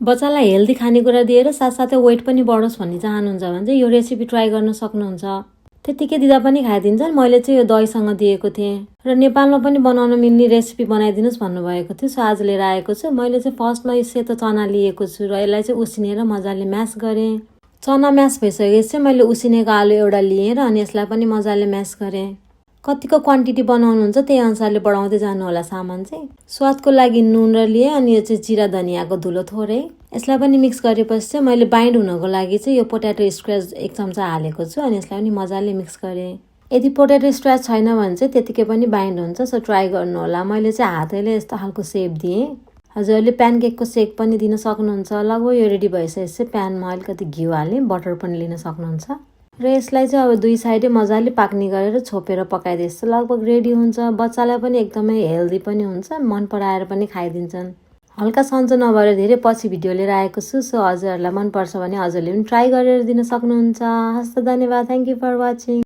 बच्चालाई हेल्दी खानेकुरा दिएर साथसाथै वेट पनि बढोस् भन्ने चाहनुहुन्छ भने चाहिँ यो रेसिपी ट्राई गर्न सक्नुहुन्छ। त्यतिकै दिँदा पनि खाइदिन्छन्। मैले चाहिँ यो दहीसँग दिएको थिएँ र नेपालमा पनि बनाउन मिल्ने रेसिपी बनाइदिनुहोस् भन्नुभएको थियो। सो आज लिएर आएको छु। मैले चाहिँ फर्स्टमा यो सेतो चना लिएको छु र यसलाई चाहिँ उसिनेर मजाले म्यास गरेँ। चना म्यास भइसकेपछि चाहिँ मैले उसिनेको आलु एउटा लिएँ र अनि यसलाई पनि मजाले म्यास गरेँ। कतिको क्वान्टिटी बनाउनुहुन्छ त्यही अनुसारले बढाउँदै जानु होला सामान चाहिँ। स्वादको लागि नुन र लिएँ अनि यो चाहिँ जिरा धनियाको धुलो थोरै। यसलाई पनि मिक्स गरेपछि चाहिँ मैले बाइन्ड हुनको लागि चाहिँ यो पोट्याटो स्क्र्याच 1 चम्चा हालेको छु अनि यसलाई पनि मजाले मिक्स गरेँ। यदि पोट्याटो स्क्र्याच छैन भने चाहिँ त्यतिकै पनि बाइन्ड हुन्छ। सो ट्राई गर्नु होला। मैले चाहिँ हातैले यस्तो खालको सेप दिएँ। हजुरहरूले प्यानकेकको सेक पनि दिन सक्नुहुन्छ। लगभग यो रेडी भइसकेपछि चाहिँ प्यानमा अलिकति घिउ हालेँ, बटर पनि लिन सक्नुहुन्छ र यसलाई चाहिँ अब दुई साइडै मजाले पाक्ने गरेर छोपेर पकाइदिएछ लगभग रेडी हुन्छ। बच्चालाई पनि एकदमै हेल्दी पनि हुन्छ, मन पराएर पनि खाइदिन्छन्। हल्का सन्चो नभएर धेरै पछि भिडियो लिएर आएको छु। सो हजुरहरूलाई मनपर्छ भने हजुरले पनि ट्राई गरेर दिन सक्नुहुन्छ। हस्त धन्यवाद। Thank you for watching.